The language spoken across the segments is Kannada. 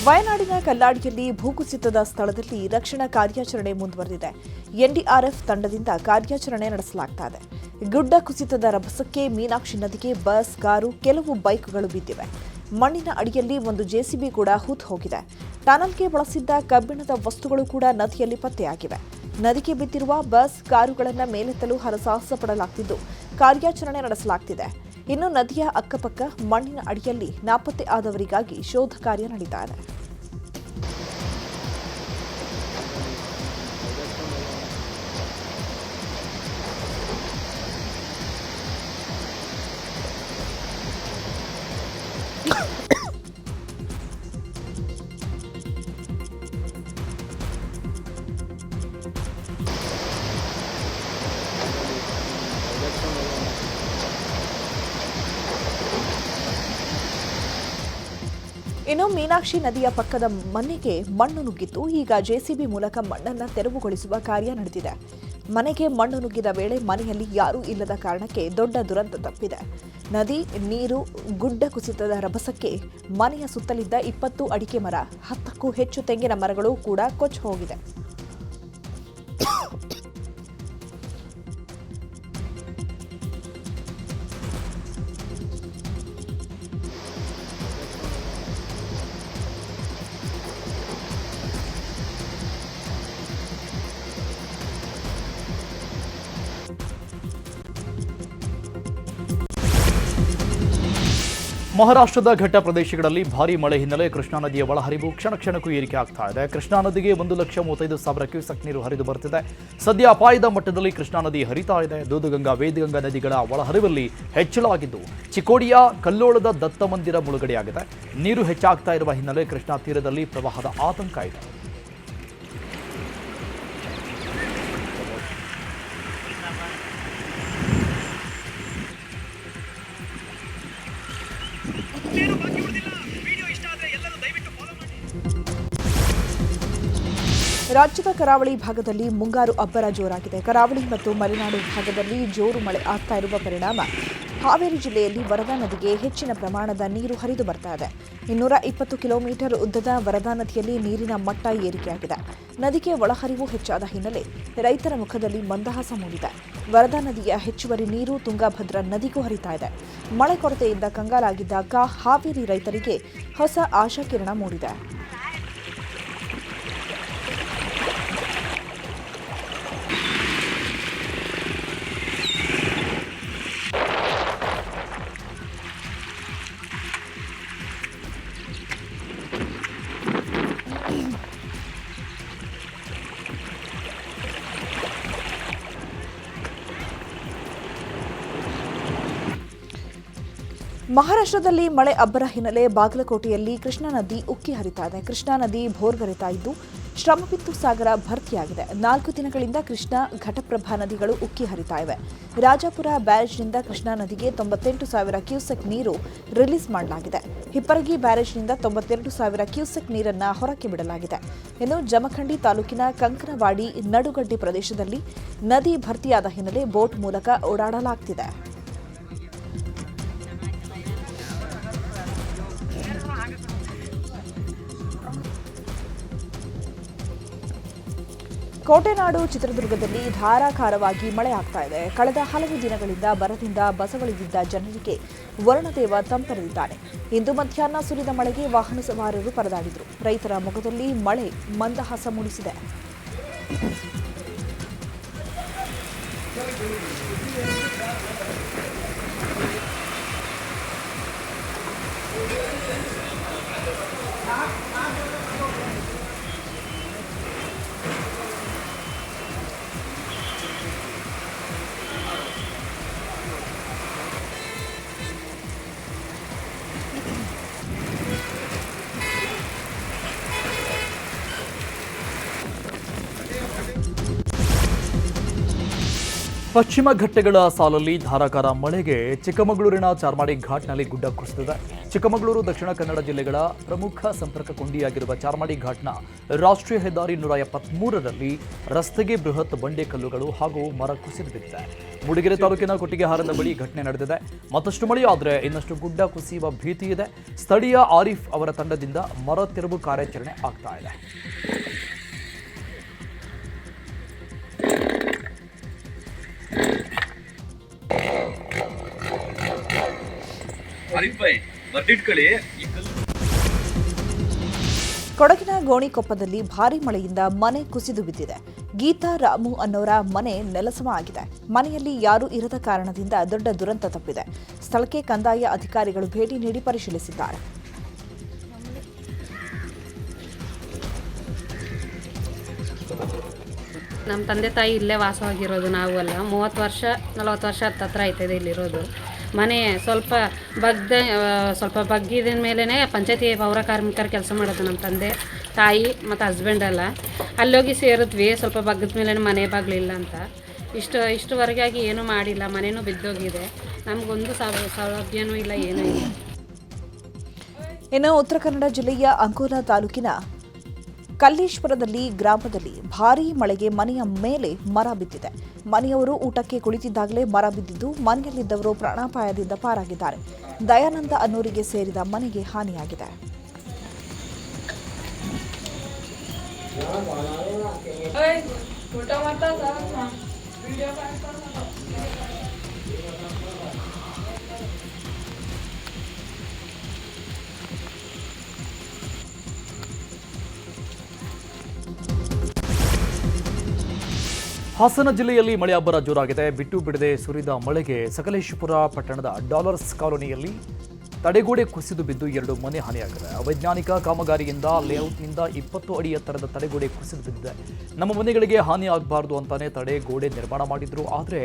ವಯನಾಡಿನ ಕಲ್ಲಾಡಿಯಲ್ಲಿ ಭೂಕುಸಿತದ ಸ್ಥಳದಲ್ಲಿ ರಕ್ಷಣಾ ಕಾರ್ಯಾಚರಣೆ ಮುಂದುವರೆದಿದೆ. ಎನ್ಡಿಆರ್ಎಫ್ ತಂಡದಿಂದ ಕಾರ್ಯಾಚರಣೆ ನಡೆಸಲಾಗುತ್ತಿದೆ. ಗುಡ್ಡ ಕುಸಿತದ ರಭಸಕ್ಕೆ ಮೀನಾಕ್ಷಿ ನದಿಗೆ ಬಸ್, ಕಾರು, ಕೆಲವು ಬೈಕ್ಗಳು ಬಿದ್ದಿವೆ. ಮಣ್ಣಿನ ಅಡಿಯಲ್ಲಿ ಒಂದು ಜೆಸಿಬಿ ಕೂಡ ಹೂತು ಹೋಗಿದೆ. ಟನಲ್ಗೆ ಬಳಸಿದ್ದ ಕಬ್ಬಿಣದ ವಸ್ತುಗಳು ಕೂಡ ನದಿಯಲ್ಲಿ ಪತ್ತೆಯಾಗಿವೆ. ನದಿಗೆ ಬಿದ್ದಿರುವ ಬಸ್, ಕಾರುಗಳನ್ನು ಮೇಲೆತ್ತಲು ಹರಸಾಹಸ ಪಡಲಾಗುತ್ತಿದ್ದು ಕಾರ್ಯಾಚರಣೆ ನಡೆಸಲಾಗುತ್ತಿದೆ. ಇನ್ನು ನದಿಯ ಅಕ್ಕಪಕ್ಕ ಮಣ್ಣಿನ ಅಡಿಯಲ್ಲಿ ನಾಪತ್ತೆ ಆದವರಿಗಾಗಿ ಶೋಧ ಕಾರ್ಯ ನಡೀತಾ ಇದೆ. ಇನ್ನು ಮೀನಾಕ್ಷಿ ನದಿಯ ಪಕ್ಕದ ಮನೆಗೆ ಮಣ್ಣು ನುಗ್ಗಿದ್ದು, ಈಗ ಜೆಸಿಬಿ ಮೂಲಕ ಮಣ್ಣನ್ನು ತೆರವುಗೊಳಿಸುವ ಕಾರ್ಯ ನಡೆದಿದೆ. ಮನೆಗೆ ಮಣ್ಣು ನುಗ್ಗಿದ ವೇಳೆ ಮನೆಯಲ್ಲಿ ಯಾರೂ ಇಲ್ಲದ ಕಾರಣಕ್ಕೆ ದೊಡ್ಡ ದುರಂತ ತಪ್ಪಿದೆ. ನದಿ ನೀರು, ಗುಡ್ಡ ಕುಸಿತದ ರಭಸಕ್ಕೆ ಮನೆಯ ಸುತ್ತಲಿದ್ದ 20 ಅಡಿಕೆ ಮರ, 10ಕ್ಕೂ ಹೆಚ್ಚು ತೆಂಗಿನ ಮರಗಳು ಕೂಡ ಕೊಚ್ಚಿ ಹೋಗಿದೆ. ಮಹಾರಾಷ್ಟ್ರದ ಘಟ್ಟ ಪ್ರದೇಶಗಳಲ್ಲಿ ಭಾರೀ ಮಳೆ ಹಿನ್ನೆಲೆ ಕೃಷ್ಣಾ ನದಿಯ ಒಳಹರಿವು ಕ್ಷಣ ಕ್ಷಣಕ್ಕೂ ಏರಿಕೆ ಆಗ್ತಾ ಇದೆ. ಕೃಷ್ಣಾ ನದಿಗೆ 1,35,000 ಕ್ಯೂಸೆಕ್ ನೀರು ಹರಿದು ಬರ್ತಿದೆ. ಸದ್ಯ ಅಪಾಯದ ಮಟ್ಟದಲ್ಲಿ ಕೃಷ್ಣಾ ನದಿ ಹರಿತಾ ಇದೆ. ದೂದಗಂಗಾ, ವೇದಗಂಗಾ ನದಿಗಳ ಒಳಹರಿವಲ್ಲಿ ಹೆಚ್ಚಳವಾಗಿದ್ದು ಚಿಕ್ಕೋಡಿಯ ಕಲ್ಲೋಳದ ದತ್ತ ಮಂದಿರ ಮುಳುಗಡೆಯಾಗಿದೆ. ನೀರು ಹೆಚ್ಚಾಗ್ತಾ ಇರುವ ಹಿನ್ನೆಲೆ ಕೃಷ್ಣಾ ತೀರದಲ್ಲಿ ಪ್ರವಾಹದ ಆತಂಕ ಇದೆ. ರಾಜ್ಯದ ಕರಾವಳಿ ಭಾಗದಲ್ಲಿ ಮುಂಗಾರು ಅಬ್ಬರ ಜೋರಾಗಿದೆ. ಕರಾವಳಿ ಮತ್ತು ಮಲೆನಾಡು ಭಾಗದಲ್ಲಿ ಜೋರು ಮಳೆ ಆಗ್ತಾ ಇರುವ ಪರಿಣಾಮ ಹಾವೇರಿ ಜಿಲ್ಲೆಯಲ್ಲಿ ವರದಾ ನದಿಗೆ ಹೆಚ್ಚಿನ ಪ್ರಮಾಣದ ನೀರು ಹರಿದು ಬರ್ತಾ ಇದೆ. 220 ಕಿಲೋಮೀಟರ್ ಉದ್ದದ ವರದಾ ನದಿಯಲ್ಲಿ ನೀರಿನ ಮಟ್ಟ ಏರಿಕೆಯಾಗಿದೆ. ನದಿಗೆ ಒಳಹರಿವು ಹೆಚ್ಚಾದ ಹಿನ್ನೆಲೆ ರೈತರ ಮುಖದಲ್ಲಿ ಮಂದಹಾಸ ಮೂಡಿದೆ. ವರದಾ ನದಿಯ ಹೆಚ್ಚುವರಿ ನೀರು ತುಂಗಭದ್ರಾ ನದಿಗೂ ಹರಿತಾ ಇದೆ. ಮಳೆ ಕೊರತೆಯಿಂದ ಕಂಗಾಲಾಗಿದ್ದಾಗ ಹಾವೇರಿ ರೈತರಿಗೆ ಹೊಸ ಆಶಾಕಿರಣ ಮೂಡಿದೆ. ಮಹಾರಾಷ್ಟ್ರದಲ್ಲಿ ಮಳೆ ಅಬ್ಬರ ಹಿನ್ನೆಲೆ ಬಾಗಲಕೋಟೆಯಲ್ಲಿ ಕೃಷ್ಣಾ ನದಿ ಉಕ್ಕಿ ಹರಿತಾ ಇದೆ. ಕೃಷ್ಣಾ ನದಿ ಭೋರ್ಗರೆತಾ ಇದ್ದು ಶ್ರಮಬಿತ್ತು ಸಾಗರ ಭರ್ತಿಯಾಗಿದೆ. 4 ದಿನಗಳಿಂದ ಕೃಷ್ಣಾ, ಘಟಪ್ರಭಾ ನದಿಗಳು ಉಕ್ಕಿ ಹರಿತಾ ಇವೆ. ರಾಜಾಪುರ ಬ್ಯಾರೇಜ್ನಿಂದ ಕೃಷ್ಣಾ ನದಿಗೆ 98,000 ಕ್ಯೂಸೆಕ್ ನೀರು ರಿಲೀಸ್ ಮಾಡಲಾಗಿದೆ. ಹಿಪ್ಪರಗಿ ಬ್ಯಾರೇಜ್ನಿಂದ 92,000 ಕ್ಯೂಸೆಕ್ ನೀರನ್ನು ಹೊರಕ್ಕೆ ಬಿಡಲಾಗಿದೆ. ಇನ್ನು ಜಮಖಂಡಿ ತಾಲೂಕಿನ ಕಂಕನವಾಡಿ, ನಡುಗಡ್ಡೆ ಪ್ರದೇಶದಲ್ಲಿ ನದಿ ಭರ್ತಿಯಾದ ಹಿನ್ನೆಲೆ ಬೋಟ್ ಮೂಲಕ ಓಡಾಡಲಾಗುತ್ತಿದೆ. ಕೋಟೆನಾಡು ಚಿತ್ರದುರ್ಗದಲ್ಲಿ ಧಾರಾಕಾರವಾಗಿ ಮಳೆ ಆಗ್ತಾ ಇದೆ. ಕಳೆದ ಹಲವು ದಿನಗಳಿಂದ ಬರದಿಂದ ಬಸವಳಿದಿದ್ದ ಜನರಿಗೆ ವರುಣದೇವ ತಂಪೆರೆದಿದ್ದಾನೆ. ಇಂದು ಮಧ್ಯಾಹ್ನ ಸುರಿದ ಮಳೆಗೆ ವಾಹನ ಸವಾರರು ಪರದಾಡಿದರು. ರೈತರ ಮೊಗದಲ್ಲಿ ಮಳೆ ಮಂದಹಾಸ ಮೂಡಿಸಿದೆ. ಪಶ್ಚಿಮ ಘಟ್ಟಗಳ ಸಾಲಲ್ಲಿ ಧಾರಾಕಾರ ಮಳೆಗೆ ಚಿಕ್ಕಮಗಳೂರಿನ ಚಾರ್ಮಾಡಿ ಘಾಟ್ನಲ್ಲಿ ಗುಡ್ಡ ಕುಸಿದಿದೆ. ಚಿಕ್ಕಮಗಳೂರು ದಕ್ಷಿಣ ಕನ್ನಡ ಜಿಲ್ಲೆಗಳ ಪ್ರಮುಖ ಸಂಪರ್ಕ ಕೊಂಡಿಯಾಗಿರುವ ಚಾರ್ಮಾಡಿ ಘಾಟ್ನ ರಾಷ್ಟ್ರೀಯ ಹೆದ್ದಾರಿ 173ರಲ್ಲಿ ರಸ್ತೆಗೆ ಬೃಹತ್ ಬಂಡೆಕಲ್ಲುಗಳು ಹಾಗೂ ಮರ ಕುಸಿದು ಬಿದ್ದಿದೆ. ಮೂಡಿಗೆರೆ ತಾಲೂಕಿನ ಕೊಟ್ಟಿಗೆಹಾರದ ಬಳಿ ಘಟನೆ ನಡೆದಿದೆ. ಮತ್ತಷ್ಟು ಮಳೆಯಾದರೆ ಇನ್ನಷ್ಟು ಗುಡ್ಡ ಕುಸಿಯುವ ಭೀತಿ ಇದೆ. ಸ್ಥಳೀಯ ಆರಿಫ್ ಅವರ ತಂಡದಿಂದ ಮರ ತೆರವು ಕಾರ್ಯಾಚರಣೆ ಆಗ್ತಾ ಇದೆ. ಕೊಡಗಿನ ಗೋಣಿಕೊಪ್ಪದಲ್ಲಿ ಭಾರೀ ಮಳೆಯಿಂದ ಮನೆ ಕುಸಿದು ಬಿದ್ದಿದೆ. ಗೀತಾ ರಾಮು ಅನ್ನೋರ ಮನೆ ನೆಲಸಮ ಆಗಿದೆ. ಮನೆಯಲ್ಲಿ ಯಾರೂ ಇರದ ಕಾರಣದಿಂದ ದೊಡ್ಡ ದುರಂತ ತಪ್ಪಿದೆ. ಸ್ಥಳಕ್ಕೆ ಕಂದಾಯ ಅಧಿಕಾರಿಗಳು ಭೇಟಿ ನೀಡಿ ಪರಿಶೀಲಿಸಿದ್ದಾರೆ. ನಮ್ಮ ತಂದೆ ತಾಯಿ ಇಲ್ಲೇ ವಾಸವಾಗಿರೋದು. ನಾವು ಅಲ್ಲ 30 ವರ್ಷ 40 ವರ್ಷ ಹತ್ತತ್ರ ಆಯ್ತದೆ ಇಲ್ಲಿರೋದು. ಮನೆ ಸ್ವಲ್ಪ ಬಗ್ಗಿದ ಮೇಲೇ ಪಂಚಾಯತಿ ಪೌರ ಕಾರ್ಮಿಕರು ಕೆಲಸ ಮಾಡೋದು ನಮ್ಮ ತಂದೆ ತಾಯಿ ಮತ್ತು ಹಸ್ಬೆಂಡ್ ಎಲ್ಲ. ಅಲ್ಲೋಗಿ ಸೇರಿದ್ವಿ. ಸ್ವಲ್ಪ ಬಗ್ಗದ ಮೇಲೆ ಮನೆ ಬಾಗಿಲಿಲ್ಲ ಅಂತ ಇಷ್ಟುವರೆಗೆ ಆಗಿ ಏನೂ ಮಾಡಿಲ್ಲ. ಮನೆಯೂ ಬಿದ್ದೋಗಿದೆ. ನಮಗೊಂದು ಸೌಲಭ್ಯನೂ ಇಲ್ಲ, ಏನೂ ಇಲ್ಲ. ಇನ್ನು ಉತ್ತರ ಕನ್ನಡ ಜಿಲ್ಲೆಯ ಅಂಕೋಲಾ ತಾಲೂಕಿನ ಕಲ್ಲೇಶ್ವರದಲ್ಲಿ ಗ್ರಾಮದಲ್ಲಿ ಭಾರೀ ಮಳೆಗೆ ಮನೆಯ ಮೇಲೆ ಮರ ಬಿದ್ದಿದೆ. ಮನೆಯವರು ಊಟಕ್ಕೆ ಕುಳಿತಿದ್ದಾಗಲೇ ಮರ ಬಿದ್ದಿದ್ದು ಮನೆಯಲ್ಲಿದ್ದವರು ಪ್ರಾಣಾಪಾಯದಿಂದ ಪಾರಾಗಿದ್ದಾರೆ. ದಯಾನಂದ ಅನ್ನೋರಿಗೆ ಸೇರಿದ ಮನೆಗೆ ಹಾನಿಯಾಗಿದೆ. ಹಾಸನ ಜಿಲ್ಲೆಯಲ್ಲಿ ಮಳೆ ಅಬ್ಬರ ಜೋರಾಗಿದೆ. ಬಿಟ್ಟು ಬಿಡದೆ ಸುರಿದ ಮಳೆಗೆ ಸಕಲೇಶಪುರ ಪಟ್ಟಣದ ಡಾಲರ್ಸ್ ಕಾಲೋನಿಯಲ್ಲಿ ತಡೆಗೋಡೆ ಕುಸಿದು ಬಿದ್ದು 2 ಮನೆ ಹಾನಿಯಾಗಿದೆ. ಅವೈಜ್ಞಾನಿಕ ಕಾಮಗಾರಿಯಿಂದ ಲೇಔಟ್ನಿಂದ 20 ಅಡಿ ಎತ್ತರದ ತಡೆಗೋಡೆ ಕುಸಿದು ಬಿದ್ದಿದೆ. ನಮ್ಮ ಮನೆಗಳಿಗೆ ಹಾನಿ ಆಗಬಾರ್ದು ಅಂತಾನೆ ತಡೆಗೋಡೆ ನಿರ್ಮಾಣ ಮಾಡಿದ್ರು. ಆದರೆ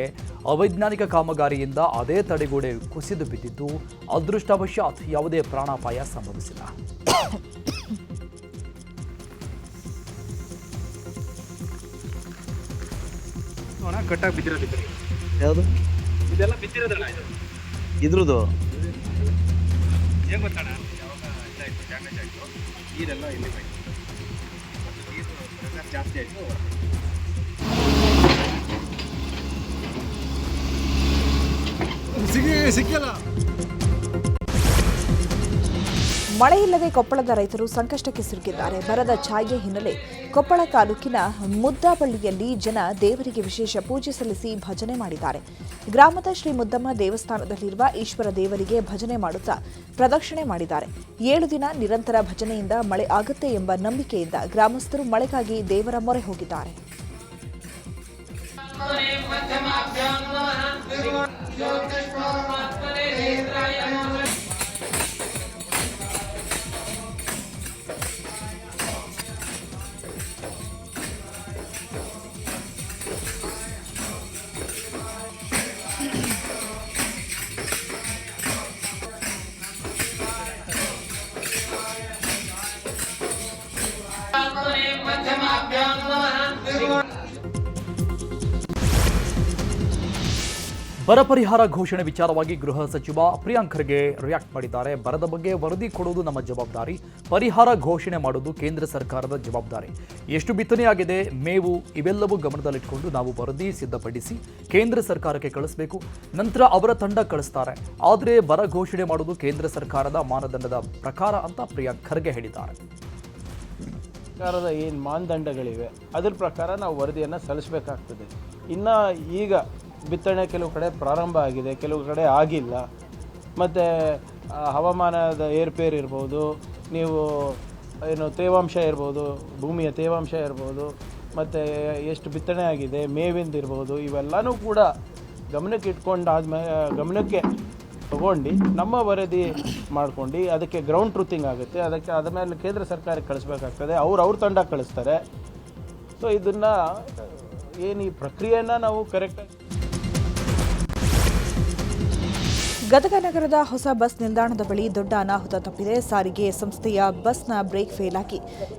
ಅವೈಜ್ಞಾನಿಕ ಕಾಮಗಾರಿಯಿಂದ ಅದೇ ತಡೆಗೋಡೆ ಕುಸಿದು ಬಿದ್ದಿದ್ದು ಅದೃಷ್ಟವಶಾತ್ ಯಾವುದೇ ಪ್ರಾಣಾಪಾಯ ಸಂಭವಿಸಿಲ್ಲ. ಕಟ್ಟಾಗಿ ಬಿದ್ದಿರೋದು ಯಾವುದು ಇದೆಲ್ಲ ಬಿದ್ದಿರೋದಣ್ಣ. ಇದ್ರದ್ದು ಏನು ಗೊತ್ತಣ್ಣ, ಯಾವಾಗ ಇದಾಯಿತು ಡ್ಯಾಮೇಜ್ ಆಯಿತು, ನೀರೆಲ್ಲ ಇಲ್ಲಿ ಹೋಯ್ತು ಮತ್ತು ನೀರು ಜಾಸ್ತಿ ಆಯಿತು. ಸಿಕ್ಕಿಲ್ಲ. ಮಳೆ ಇಲ್ಲದೆ ಕೊಪ್ಪಳದ ರೈತರು ಸಂಕಷ್ಟಕ್ಕೆ ಸಿಲುಕಿದ್ದಾರೆ. ಬರದ ಛಾಯೆ ಹಿನ್ನೆಲೆ ಕೊಪ್ಪಳ ತಾಲೂಕಿನ ಮುದ್ದಾಬಳ್ಳಿಯಲ್ಲಿ ಜನ ದೇವರಿಗೆ ವಿಶೇಷ ಪೂಜೆ ಸಲ್ಲಿಸಿ ಭಜನೆ ಮಾಡಿದ್ದಾರೆ. ಗ್ರಾಮದ ಶ್ರೀ ಮುದ್ದಮ್ಮ ದೇವಸ್ಥಾನದಲ್ಲಿರುವ ಈಶ್ವರ ದೇವರಿಗೆ ಭಜನೆ ಮಾಡುತ್ತಾ ಪ್ರದಕ್ಷಿಣೆ ಮಾಡಿದ್ದಾರೆ. 7 ದಿನ ನಿರಂತರ ಭಜನೆಯಿಂದ ಮಳೆ ಆಗುತ್ತೆ ಎಂಬ ನಂಬಿಕೆಯಿಂದ ಗ್ರಾಮಸ್ಥರು ಮಳೆಗಾಗಿ ದೇವರ ಮೊರೆ ಹೋಗಿದ್ದಾರೆ. ಬರ ಪರಿಹಾರ ಘೋಷಣೆ ವಿಚಾರವಾಗಿ ಗೃಹ ಸಚಿವ ಪ್ರಿಯಾಂಕ್ ಖರ್ಗೆ ರಿಯಾಕ್ಟ್ ಮಾಡಿದ್ದಾರೆ. ಬರದ ಬಗ್ಗೆ ವರದಿ ಕೊಡುವುದು ನಮ್ಮ ಜವಾಬ್ದಾರಿ, ಪರಿಹಾರ ಘೋಷಣೆ ಮಾಡುವುದು ಕೇಂದ್ರ ಸರ್ಕಾರದ ಜವಾಬ್ದಾರಿ. ಎಷ್ಟು ಬಿತ್ತನೆಯಾಗಿದೆ, ಮೇವು ಇವೆಲ್ಲವೂ ಗಮನದಲ್ಲಿಟ್ಟುಕೊಂಡು ನಾವು ವರದಿ ಸಿದ್ಧಪಡಿಸಿ ಕೇಂದ್ರ ಸರ್ಕಾರಕ್ಕೆ ಕಳಿಸಬೇಕು. ನಂತರ ಅವರ ತಂಡ ಕಳಿಸ್ತಾರೆ. ಆದರೆ ಬರ ಘೋಷಣೆ ಮಾಡುವುದು ಕೇಂದ್ರ ಸರ್ಕಾರದ ಮಾನದಂಡದ ಪ್ರಕಾರ ಅಂತ ಪ್ರಿಯಾಂಕ್ ಖರ್ಗೆ ಹೇಳಿದ್ದಾರೆ. ಸರ್ಕಾರದ ಏನು ಮಾನದಂಡಗಳಿವೆ ಅದರ ಪ್ರಕಾರ ನಾವು ವರದಿಯನ್ನು ಸಲ್ಲಿಸಬೇಕಾಗ್ತದೆ. ಇನ್ನು ಈಗ ಬಿತ್ತನೆ ಕೆಲವು ಕಡೆ ಪ್ರಾರಂಭ ಆಗಿದೆ, ಕೆಲವು ಕಡೆ ಆಗಿಲ್ಲ. ಮತ್ತು ಹವಾಮಾನದ ಏರ್ಪೇರು ಇರ್ಬೋದು, ನೀವು ಏನು ತೇವಾಂಶ ಇರ್ಬೋದು, ಭೂಮಿಯ ತೇವಾಂಶ ಇರ್ಬೋದು, ಮತ್ತು ಎಷ್ಟು ಬಿತ್ತನೆ ಆಗಿದೆ, ಮೇವಿಂದ ಇರ್ಬೋದು, ಇವೆಲ್ಲನೂ ಕೂಡ ಗಮನಕ್ಕೆ ಗಮನಕ್ಕೆ ತಗೊಂಡು ನಮ್ಮ ವರದಿ ಮಾಡ್ಕೊಂಡು ಅದಕ್ಕೆ ಗ್ರೌಂಡ್ ಟ್ರೂತಿಂಗ್ ಆಗುತ್ತೆ. ಅದಕ್ಕೆ ಅದ ಮೇಲೆ ಕೇಂದ್ರ ಸರ್ಕಾರಕ್ಕೆ ಕಳಿಸ್ಬೇಕಾಗ್ತದೆ. ಅವ್ರ ತಂಡ ಕಳಿಸ್ತಾರೆ. ಸೊ ಇದನ್ನು ಏನು ಈ ಪ್ರಕ್ರಿಯೆಯನ್ನು ನಾವು ಕರೆಕ್ಟಾಗಿ ಗದಗ ನಗರದ ಹೊಸ ಬಸ್ ನಿಲ್ದಾಣದ ಬಳಿ ದೊಡ್ಡ ಅನಾಹುತ ತಪ್ಪಿದೆ. ಸಾರಿಗೆ ಸಂಸ್ಥೆಯ ಬಸ್ನ ಬ್ರೇಕ್ ಫೇಲ್ ಆಗಿ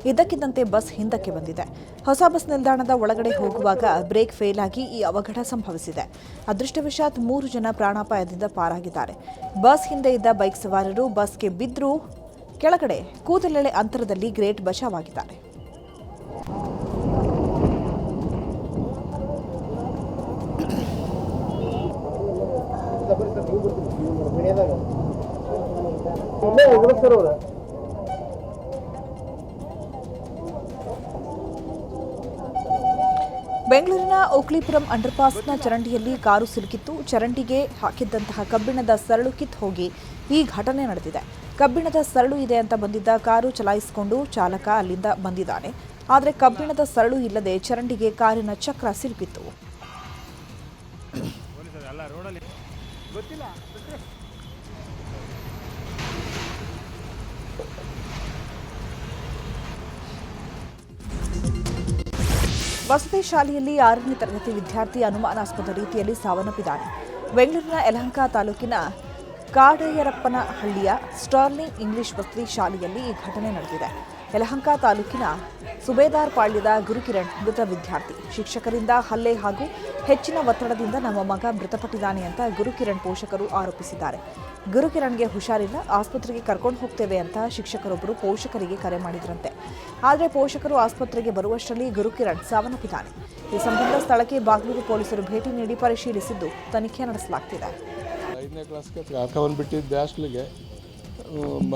ಇದ್ದಕ್ಕಿದ್ದಂತೆ ಬಸ್ ಹಿಂದಕ್ಕೆ ಬಂದಿದೆ. ಹೊಸ ಬಸ್ ನಿಲ್ದಾಣದ ಒಳಗಡೆ ಹೋಗುವಾಗ ಬ್ರೇಕ್ ಫೇಲ್ ಆಗಿ ಈ ಅವಘಡ ಸಂಭವಿಸಿದೆ. ಅದೃಷ್ಟವಶಾತ್ 3 ಜನ ಪ್ರಾಣಾಪಾಯದಿಂದ ಪಾರಾಗಿದ್ದಾರೆ. ಬಸ್ ಹಿಂದೆ ಇದ್ದ ಬೈಕ್ ಸವಾರರು ಬಸ್ಗೆ ಬಿದ್ದರೂ ಕೆಳಗಡೆ ಕೂದಲೆಳೆ ಅಂತರದಲ್ಲಿ ಗ್ರೇಟ್ ಬಚಾವಾಗಿದ್ದಾರೆ. ಬೆಂಗಳೂರಿನ ಓಕ್ಲಿಪುರಂ ಅಂಡರ್ಪಾಸ್ನ ಚರಂಡಿಯಲ್ಲಿ ಕಾರು ಸಿಲುಕಿತ್ತು. ಚರಂಡಿಗೆ ಹಾಕಿದ್ದಂತಹ ಕಬ್ಬಿಣದ ಸರಳು ಕಿತ್ತು ಹೋಗಿ ಈ ಘಟನೆ ನಡೆದಿದೆ. ಕಬ್ಬಿಣದ ಸರಳು ಇದೆ ಅಂತ ಬಂದಿದ್ದ ಕಾರು ಚಲಾಯಿಸಿಕೊಂಡು ಚಾಲಕ ಅಲ್ಲಿಂದ ಬಂದಿದ್ದಾನೆ. ಆದರೆ ಕಬ್ಬಿಣದ ಸರಳು ಇಲ್ಲದೆ ಚರಂಡಿಗೆ ಕಾರಿನ ಚಕ್ರ ಸಿಲುಕಿತ್ತು. ವಸತಿ ಶಾಲೆಯಲ್ಲಿ 6ನೇ ತರಗತಿ ವಿದ್ಯಾರ್ಥಿ ಅನುಮಾನಾಸ್ಪದ ರೀತಿಯಲ್ಲಿ ಸಾವನ್ನಪ್ಪಿದ್ದಾನೆ. ಬೆಂಗಳೂರಿನ ಯಲಹಂಕ ತಾಲೂಕಿನ ಕಾಡಯ್ಯರಪ್ಪನಹಳ್ಳಿಯ ಸ್ಟರ್ಲಿಂಗ್ ಇಂಗ್ಲಿಷ್ ವಸತಿ ಶಾಲೆಯಲ್ಲಿ ಈ ಘಟನೆ ನಡೆದಿದೆ. ಯಲಹಂಕ ತಾಲೂಕಿನ ಸುಬೇದಾರ್ ಪಾಳ್ಯದ ಗುರುಕಿರಣ್ ಮೃತ ವಿದ್ಯಾರ್ಥಿ. ಶಿಕ್ಷಕರಿಂದ ಹಲ್ಲೆ ಹಾಗೂ ಹೆಚ್ಚಿನ ಒತ್ತಡದಿಂದ ನಮ್ಮ ಮಗ ಮೃತಪಟ್ಟಿದ್ದಾನೆ ಅಂತ ಗುರುಕಿರಣ್ ಪೋಷಕರು ಆರೋಪಿಸಿದ್ದಾರೆ. ಗುರುಕಿರಣ್ಗೆ ಹುಷಾರಿಲ್ಲ, ಆಸ್ಪತ್ರೆಗೆ ಕರ್ಕೊಂಡು ಹೋಗ್ತೇವೆ ಅಂತ ಶಿಕ್ಷಕರೊಬ್ಬರು ಪೋಷಕರಿಗೆ ಕರೆ ಮಾಡಿದ್ರಂತೆ. ಆದರೆ ಪೋಷಕರು ಆಸ್ಪತ್ರೆಗೆ ಬರುವಷ್ಟರಲ್ಲಿ ಗುರುಕಿರಣ್ ಸಾವನ್ನಪ್ಪಿದ್ದಾನೆ. ಈ ಸಂಬಂಧ ಸ್ಥಳಕ್ಕೆ ಬಾಗ್ಲೂರು ಪೊಲೀಸರು ಭೇಟಿ ನೀಡಿ ಪರಿಶೀಲಿಸಿದ್ದು ತನಿಖೆ ನಡೆಸಲಾಗ್ತಿದೆ. 5ನೇ ಕ್ಲಾಸ್ಗೆ ಕರ್ಕೊಂಡ್ಬಿಟ್ಟಿದ್ದೆ ಹಾಸ್ಟ್ಲಿಗೆ.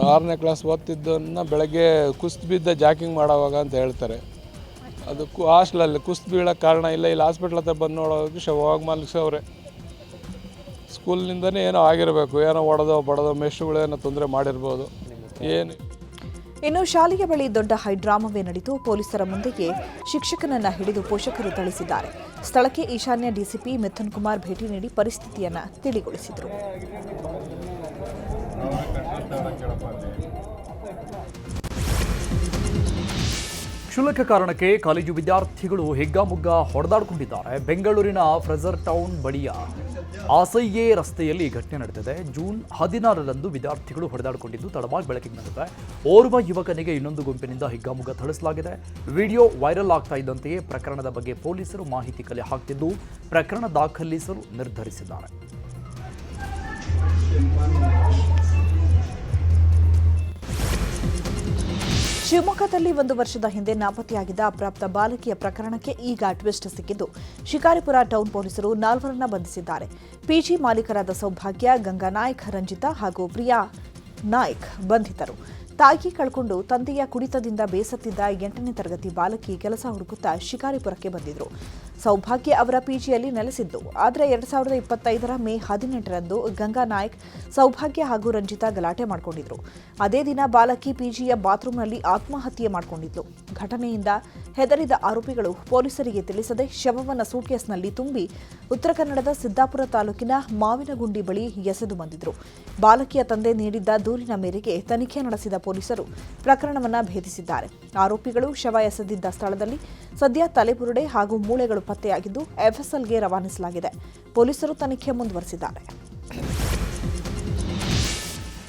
6ನೇ ಕ್ಲಾಸ್ ಓದ್ತಿದ್ದನ್ನ ಬೆಳಗ್ಗೆ ಕುಸ್ತು ಬಿದ್ದ ಜಾಕಿಂಗ್ ಮಾಡೋವಾಗ ಅಂತ ಹೇಳ್ತಾರೆ. ಅದು ಹಾಸ್ಟ್ಲಲ್ಲಿ ಕುಸ್ತು ಬೀಳೋಕ್ಕೆ ಕಾರಣ ಇಲ್ಲ. ಇಲ್ಲಿ ಹಾಸ್ಪಿಟ್ಲ್ ಹತ್ರ ಬಂದು ನೋಡೋದಕ್ಕೆ ಶವವಾಗಿ ಮಲಗಿಸವ್ರೆ. ಸ್ಕೂಲ್ನಿಂದನೇ ಏನೋ ಆಗಿರಬೇಕು, ಏನೋ ಹೊಡೆದೋ ಬಡದೋ ಮೆಸ್ಟ್ರುಗಳು ಏನೋ ತೊಂದರೆ ಮಾಡಿರ್ಬೋದು. ಏನು ಇನ್ನು ಶಾಲೆಯ ಬಳಿ ದೊಡ್ಡ ಹೈಡ್ರಾಮವೇ ನಡೆದು ಪೊಲೀಸರ ಮುಂದೆಯೇ ಶಿಕ್ಷಕನನ್ನ ಹಿಡಿದು ಪೋಷಕರು ಥಳಿಸಿದ್ದಾರೆ. ಸ್ಥಳಕ್ಕೆ ಈಶಾನ್ಯ ಡಿಸಿಪಿ ಮಿಥುನ್ ಕುಮಾರ್ ಭೇಟಿ ನೀಡಿ ಪರಿಸ್ಥಿತಿಯನ್ನು ತಿಳಿಗೊಳಿಸಿದರು. ಕ್ಷುಲ್ಲಕ ಕಾರಣಕ್ಕೆ ಕಾಲೇಜು ವಿದ್ಯಾರ್ಥಿಗಳು ಹಿಗ್ಗಾಮುಗ್ಗಾ ಹೊಡೆದಾಡಿಕೊಂಡಿದ್ದಾರೆ. ಬೆಂಗಳೂರಿನ ಫ್ರೆಜರ್ ಟೌನ್ ಬಳಿಯ ಆಸಯ್ಯೆ ರಸ್ತೆಯಲ್ಲಿ ಘಟನೆ ನಡೆದಿದೆ. ಜೂನ್ 16ರಂದು ವಿದ್ಯಾರ್ಥಿಗಳು ಹೊಡೆದಾಡಿಕೊಂಡಿದ್ದು ತಡವಾಗಿ ಬೆಳಕಿಗೆ ಬಂದಿದೆ. ಓರ್ವ ಯುವಕನಿಗೆ ಇನ್ನೊಂದು ಗುಂಪಿನಿಂದ ಹಿಗ್ಗಾಮುಗ್ಗಾ ಥಳಿಸಲಾಗಿದೆ. ವಿಡಿಯೋ ವೈರಲ್ ಆಗ್ತಾ ಇದ್ದಂತೆಯೇ ಪ್ರಕರಣದ ಬಗ್ಗೆ ಪೊಲೀಸರು ಮಾಹಿತಿ ಕಲೆ ಹಾಕ್ತಿದ್ದು ಪ್ರಕರಣ ದಾಖಲಿಸಲು ನಿರ್ಧರಿಸಿದ್ದಾರೆ. ಶಿವಮೊಗ್ಗದಲ್ಲಿ 1 ವರ್ಷದ ಹಿಂದೆ ನಾಪತ್ತೆಯಾಗಿದ್ದ ಅಪ್ರಾಪ್ತ ಬಾಲಕಿಯ ಪ್ರಕರಣಕ್ಕೆ ಈಗ ಟ್ವಿಸ್ಟ್ ಸಿಕ್ಕಿದ್ದು ಶಿಕಾರಿಪುರ ಟೌನ್ ಪೊಲೀಸರು 4ರನ್ನ ಬಂಧಿಸಿದ್ದಾರೆ. ಪಿಜಿ ಮಾಲೀಕರಾದ ಸೌಭಾಗ್ಯ, ಗಂಗಾ ನಾಯ್ಕ್, ರಂಜಿತಾ ಹಾಗೂ ಪ್ರಿಯಾ ನಾಯ್ಕ್ ಬಂಧಿತರು. ತಾಯಿ ಕಳ್ಕೊಂಡು ತಂದೆಯ ಕುಡಿತದಿಂದ ಬೇಸತ್ತಿದ್ದ 8ನೇ ತರಗತಿ ಬಾಲಕಿ ಕೆಲಸ ಹುಡುಕುತ್ತಾ ಶಿಕಾರಿಪುರಕ್ಕೆ ಬಂದಿದ್ರು. ಸೌಭಾಗ್ಯ ಅವರ ಪಿಜಿಯಲ್ಲಿ ನೆಲೆಸಿದ್ದು. ಆದರೆ 2025ರ ಮೇ 18ರಂದು ಗಂಗಾ ನಾಯ್ಕ್, ಸೌಭಾಗ್ಯ ಹಾಗೂ ರಂಜಿತಾ ಗಲಾಟೆ ಮಾಡಿಕೊಂಡಿದ್ರು. ಅದೇ ದಿನ ಬಾಲಕಿ ಪಿಜಿಯ ಬಾತ್ರೂಮ್ನಲ್ಲಿ ಆತ್ಮಹತ್ಯೆ ಮಾಡಿಕೊಂಡಿದ್ಲು. ಘಟನೆಯಿಂದ ಹೆದರಿದ ಆರೋಪಿಗಳು ಪೊಲೀಸರಿಗೆ ತಿಳಿಸದೆ ಶವವನ್ನು ಸೂಟ್ಕೇಸ್ನಲ್ಲಿ ತುಂಬಿ ಉತ್ತರ ಕನ್ನಡದ ಸಿದ್ದಾಪುರ ತಾಲೂಕಿನ ಮಾವಿನಗುಂಡಿ ಬಳಿ ಎಸೆದು ಬಂದಿದ್ರು. ಬಾಲಕಿಯ ತಂದೆ ನೀಡಿದ್ದ ದೂರಿನ ಮೇರೆಗೆ ತನಿಖೆ ನಡೆಸಿದ ಪೊಲೀಸರು ಪ್ರಕರಣವನ್ನು ಭೇದಿಸಿದ್ದಾರೆ. ಆರೋಪಿಗಳು ಶವ ಎಸೆದಿದ್ದ ಸ್ಥಳದಲ್ಲಿ ಸದ್ಯ ತಲೆಬುರುಡೆ ಹಾಗೂ ಮೂಳೆಗಳು ಪತ್ತೆಯಾಗಿದ್ದು ಎಫ್ಎಸ್ಎಲ್ಗೆ ರವಾನಿಸಲಾಗಿದೆ. ಪೊಲೀಸರು ತನಿಖೆ ಮುಂದುವರೆಸಿದ್ದಾರೆ.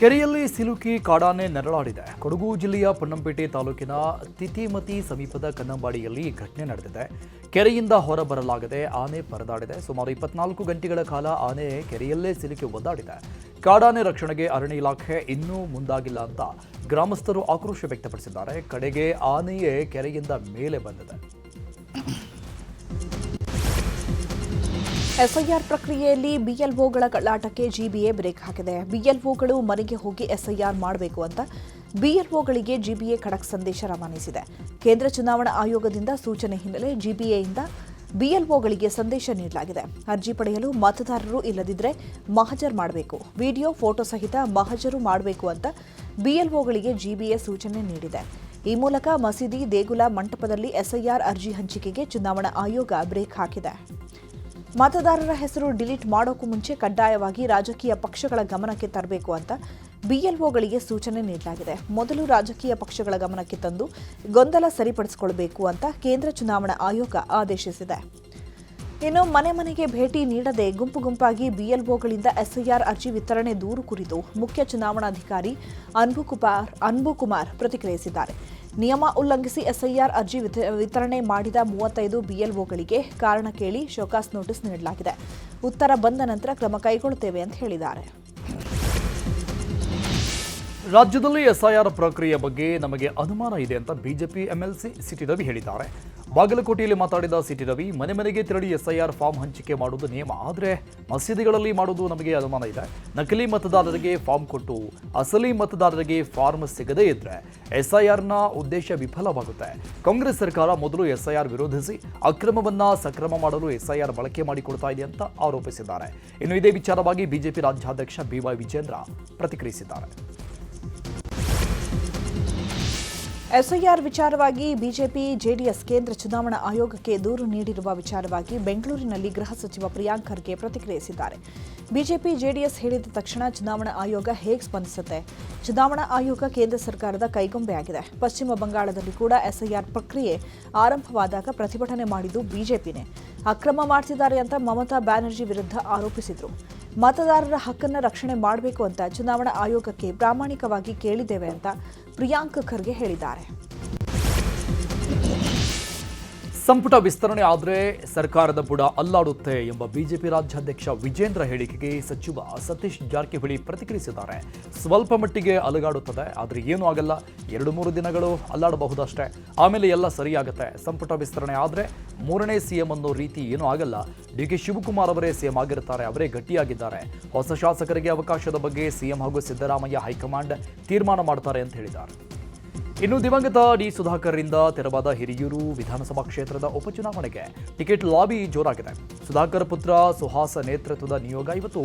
ಕೆರೆಯಲ್ಲಿ ಸಿಲುಕಿ ಕಾಡಾನೆ ನೆರಳಾಡಿದೆ. ಕೊಡಗು ಜಿಲ್ಲೆಯ ಪೊನ್ನಂಪೇಟೆ ತಾಲೂಕಿನ ತಿತಿಮತಿ ಸಮೀಪದ ಕನ್ನಂಬಾಡಿಯಲ್ಲಿ ಘಟನೆ ನಡೆದಿದೆ. ಕೆರೆಯಿಂದ ಹೊರಬರಲಾಗದೆ ಆನೆ ಪರದಾಡಿದೆ. ಸುಮಾರು 24 ಗಂಟೆಗಳ ಕಾಲ ಆನೆ ಕೆರೆಯಲ್ಲೇ ಸಿಲುಕಿ ಒದ್ದಾಡಿದೆ. ಕಾಡಾನೆ ರಕ್ಷಣೆಗೆ ಅರಣ್ಯ ಇಲಾಖೆ ಇನ್ನೂ ಮುಂದಾಗಿಲ್ಲ ಅಂತ ಗ್ರಾಮಸ್ಥರು ಆಕ್ರೋಶ ವ್ಯಕ್ತಪಡಿಸಿದ್ದಾರೆ. ಕಡೆಗೆ ಆನೆಯೇ ಕೆರೆಯಿಂದ ಮೇಲೆ ಬಂದಿದೆ. ಎಸ್ಐಆರ್ ಪ್ರಕ್ರಿಯೆಯಲ್ಲಿ ಬಿಎಲ್ಒಗಳ ಕಳ್ಳಾಟಕ್ಕೆ ಜಿಬಿಎ ಬ್ರೇಕ್ ಹಾಕಿದೆ. ಬಿಎಲ್ಒಗಳು ಮನೆಗೆ ಹೋಗಿ ಎಸ್ಐಆರ್ ಮಾಡಬೇಕು ಅಂತ ಬಿಎಲ್ಒಗಳಿಗೆ ಜಿಬಿಎ ಖಡಕ್ ಸಂದೇಶ ರವಾನಿಸಿದೆ. ಕೇಂದ್ರ ಚುನಾವಣಾ ಆಯೋಗದಿಂದ ಸೂಚನೆ ಹಿನ್ನೆಲೆ ಜಿಬಿಎಯಿಂದ ಬಿಎಲ್ಒಗಳಿಗೆ ಸಂದೇಶ ನೀಡಲಾಗಿದೆ. ಅರ್ಜಿ ಪಡೆಯಲು ಮತದಾರರು ಇಲ್ಲದಿದ್ದರೆ ಮಹಜರ್ ಮಾಡಬೇಕು, ವಿಡಿಯೋ ಫೋಟೋ ಸಹಿತ ಮಹಜರು ಮಾಡಬೇಕು ಅಂತ ಬಿಎಲ್ಒಗಳಿಗೆ ಜಿಬಿಎ ಸೂಚನೆ ನೀಡಿದೆ. ಈ ಮೂಲಕ ಮಸೀದಿ, ದೇಗುಲ, ಮಂಟಪದಲ್ಲಿ ಎಸ್ಐಆರ್ ಅರ್ಜಿ ಹಂಚಿಕೆಗೆ ಚುನಾವಣಾ ಆಯೋಗ ಬ್ರೇಕ್ ಹಾಕಿದೆ. ಮತದಾರರ ಹೆಸರು ಡಿಲೀಟ್ ಮಾಡೋಕ್ಕೂ ಮುಂಚೆ ಕಡ್ಡಾಯವಾಗಿ ರಾಜಕೀಯ ಪಕ್ಷಗಳ ಗಮನಕ್ಕೆ ತರಬೇಕು ಅಂತ ಬಿಎಲ್ಒಗಳಿಗೆ ಸೂಚನೆ ನೀಡಲಾಗಿದೆ. ಮೊದಲು ರಾಜಕೀಯ ಪಕ್ಷಗಳ ಗಮನಕ್ಕೆ ತಂದು ಗೊಂದಲ ಸರಿಪಡಿಸಿಕೊಳ್ಳಬೇಕು ಅಂತ ಕೇಂದ್ರ ಚುನಾವಣಾ ಆಯೋಗ ಆದೇಶಿಸಿದೆ. ಇನ್ನು ಮನೆ ಮನೆಗೆ ಭೇಟಿ ನೀಡದೆ ಗುಂಪುಗುಂಪಾಗಿ ಬಿಎಲ್ಒಗಳಿಂದ ಎಸ್ಐಆರ್ ಅರ್ಜಿ ವಿತರಣೆ ದೂರು ಕುರಿತು ಮುಖ್ಯ ಚುನಾವಣಾಧಿಕಾರಿ ಅನ್ಬು ಕುಮಾರ್ ಪ್ರತಿಕ್ರಿಯಿಸಿದ್ದಾರೆ. ನಿಯಮ ಉಲ್ಲಂಘಿಸಿ ಎಸ್ಐಆರ್ ಅರ್ಜಿ ವಿತರಣೆ ಮಾಡಿದ 35 ಬಿಎಲ್ಒಗಳಿಗೆ ಕಾರಣ ಕೇಳಿ ಶೋಕಾಸ್ ನೋಟಿಸ್ ನೀಡಲಾಗಿದೆ. ಉತ್ತರ ಬಂದ ನಂತರ ಕ್ರಮ ಕೈಗೊಳ್ಳುತ್ತೇವೆ ಅಂತ ಹೇಳಿದ್ದಾರೆ. ರಾಜ್ಯದಲ್ಲಿ ಎಸ್ಐಆರ್ ಪ್ರಕ್ರಿಯೆ ಬಗ್ಗೆ ನಮಗೆ ಅನುಮಾನ ಇದೆ ಅಂತ ಬಿಜೆಪಿ ಎಂಎಲ್ಸಿ ಸಿಟಿ ರವಿ ಹೇಳಿದ್ದಾರೆ. ಬಾಗಲಕೋಟೆಯಲ್ಲಿ ಮಾತಾಡಿದ ಸಿಟಿ ರವಿ, ಮನೆ ಮನೆಗೆ ತೆರಳಿ ಎಸ್ಐಆರ್ ಫಾರ್ಮ್ ಹಂಚಿಕೆ ಮಾಡುವುದು ನಿಯಮ, ಆದರೆ ಮಸೀದಿಗಳಲ್ಲಿ ಮಾಡುವುದು ನಮಗೆ ಅನುಮಾನ ಇದೆ. ನಕಲಿ ಮತದಾರರಿಗೆ ಫಾರ್ಮ್ ಕೊಟ್ಟು ಅಸಲಿ ಮತದಾರರಿಗೆ ಫಾರ್ಮ್ ಸಿಗದೇ ಇದ್ರೆ ಎಸ್ಐಆರ್ನ ಉದ್ದೇಶ ವಿಫಲವಾಗುತ್ತೆ. ಕಾಂಗ್ರೆಸ್ ಸರ್ಕಾರ ಮೊದಲು ಎಸ್ಐಆರ್ ವಿರೋಧಿಸಿ ಅಕ್ರಮವನ್ನ ಸಕ್ರಮ ಮಾಡಲು ಎಸ್ಐಆರ್ ಬಳಕೆ ಮಾಡಿಕೊಡ್ತಾ ಇದೆ ಅಂತ ಆರೋಪಿಸಿದ್ದಾರೆ. ಇನ್ನು ಇದೇ ವಿಚಾರವಾಗಿ ಬಿಜೆಪಿ ರಾಜ್ಯಾಧ್ಯಕ್ಷ ಬಿವೈ ವಿಜೇಂದ್ರ ಪ್ರತಿಕ್ರಿಯಿಸಿದ್ದಾರೆ. ಎಸ್ಐಆರ್ ವಿಚಾರವಾಗಿ ಬಿಜೆಪಿ ಜೆಡಿಎಸ್ ಕೇಂದ್ರ ಚುನಾವಣಾ ಆಯೋಗಕ್ಕೆ ದೂರು ನೀಡಿರುವ ವಿಚಾರವಾಗಿ ಬೆಂಗಳೂರಿನಲ್ಲಿ ಗೃಹ ಸಚಿವ ಪ್ರಿಯಾಂಕ್ ಖರ್ಗೆ ಪ್ರತಿಕ್ರಿಯಿಸಿದ್ದಾರೆ. ಬಿಜೆಪಿ ಜೆಡಿಎಸ್ ಹೇಳಿದ ತಕ್ಷಣ ಚುನಾವಣಾ ಆಯೋಗ ಹೇಗೆ ಸ್ಪಂದಿಸುತ್ತೆ? ಚುನಾವಣಾ ಆಯೋಗ ಕೇಂದ್ರ ಸರ್ಕಾರದ ಕೈಗೊಂಬೆಯಾಗಿದೆ. ಪಶ್ಚಿಮ ಬಂಗಾಳದಲ್ಲಿ ಕೂಡ ಎಸ್ಐಆರ್ ಪ್ರಕ್ರಿಯೆ ಆರಂಭವಾದಾಗ ಪ್ರತಿಭಟನೆ ಮಾಡಿದ್ದು ಬಿಜೆಪಿನೇ. ಅಕ್ರಮ ಮಾಡ್ತಿದ್ದಾರೆ ಅಂತ ಮಮತಾ ಬ್ಯಾನರ್ಜಿ ವಿರುದ್ಧ ಆರೋಪಿಸಿದ್ರು. ಮತದಾರರ ಹಕ್ಕನ್ನು ರಕ್ಷಣೆ ಮಾಡಬೇಕು ಅಂತ ಚುನಾವಣಾ ಆಯೋಗಕ್ಕೆ ಪ್ರಾಮಾಣಿಕವಾಗಿ ಕೇಳಿದ್ದೇವೆ ಅಂತ ಪ್ರಿಯಾಂಕ್ ಖರ್ಗೆ ಹೇಳಿದ್ದಾರೆ. ಸಂಪುಟ ವಿಸ್ತರಣೆ ಆದರೆ ಸರ್ಕಾರದ ಬುಡ ಅಲ್ಲಾಡುತ್ತೆ ಎಂಬ ಬಿಜೆಪಿ ರಾಜ್ಯಾಧ್ಯಕ್ಷ ವಿಜೇಂದ್ರ ಹೇಳಿಕೆಗೆ ಸಚಿವ ಸತೀಶ್ ಜಾರಕಿಹೊಳಿ ಪ್ರತಿಕ್ರಿಯಿಸಿದ್ದಾರೆ. ಸ್ವಲ್ಪ ಮಟ್ಟಿಗೆ ಅಲುಗಾಡುತ್ತದೆ, ಆದರೆ ಏನೂ ಆಗಲ್ಲ, 2-3 ದಿನಗಳು ಅಲ್ಲಾಡಬಹುದಷ್ಟೇ, ಆಮೇಲೆ ಎಲ್ಲ ಸರಿಯಾಗುತ್ತೆ. ಸಂಪುಟ ವಿಸ್ತರಣೆ ಆದರೆ 3ನೇ ಸಿಎಂ ಅನ್ನೋ ರೀತಿ ಏನೂ ಆಗಲ್ಲ. ಡಿಕೆ ಶಿವಕುಮಾರ್ ಅವರೇ ಸಿಎಂ ಆಗಿರ್ತಾರೆ, ಅವರೇ ಗಟ್ಟಿಯಾಗಿದ್ದಾರೆ. ಹೊಸ ಶಾಸಕರಿಗೆ ಅವಕಾಶದ ಬಗ್ಗೆ ಸಿಎಂ ಹಾಗೂ ಸಿದ್ದರಾಮಯ್ಯ ಹೈಕಮಾಂಡ್ ತೀರ್ಮಾನ ಮಾಡ್ತಾರೆ ಅಂತ ಹೇಳಿದ್ದಾರೆ. ಇನ್ನು ದಿವಂಗತ ಡಿ ಸುಧಾಕರ್ರಿಂದ ತೆರವಾದ ಹಿರಿಯೂರು ವಿಧಾನಸಭಾ ಕ್ಷೇತ್ರದ ಉಪಚುನಾವಣೆಗೆ ಟಿಕೆಟ್ ಲಾಬಿ ಜೋರಾಗಿದೆ. ಸುಧಾಕರ್ ಪುತ್ರ ಸುಹಾಸ್ ನೇತೃತ್ವದ ನಿಯೋಗ ಇವತ್ತು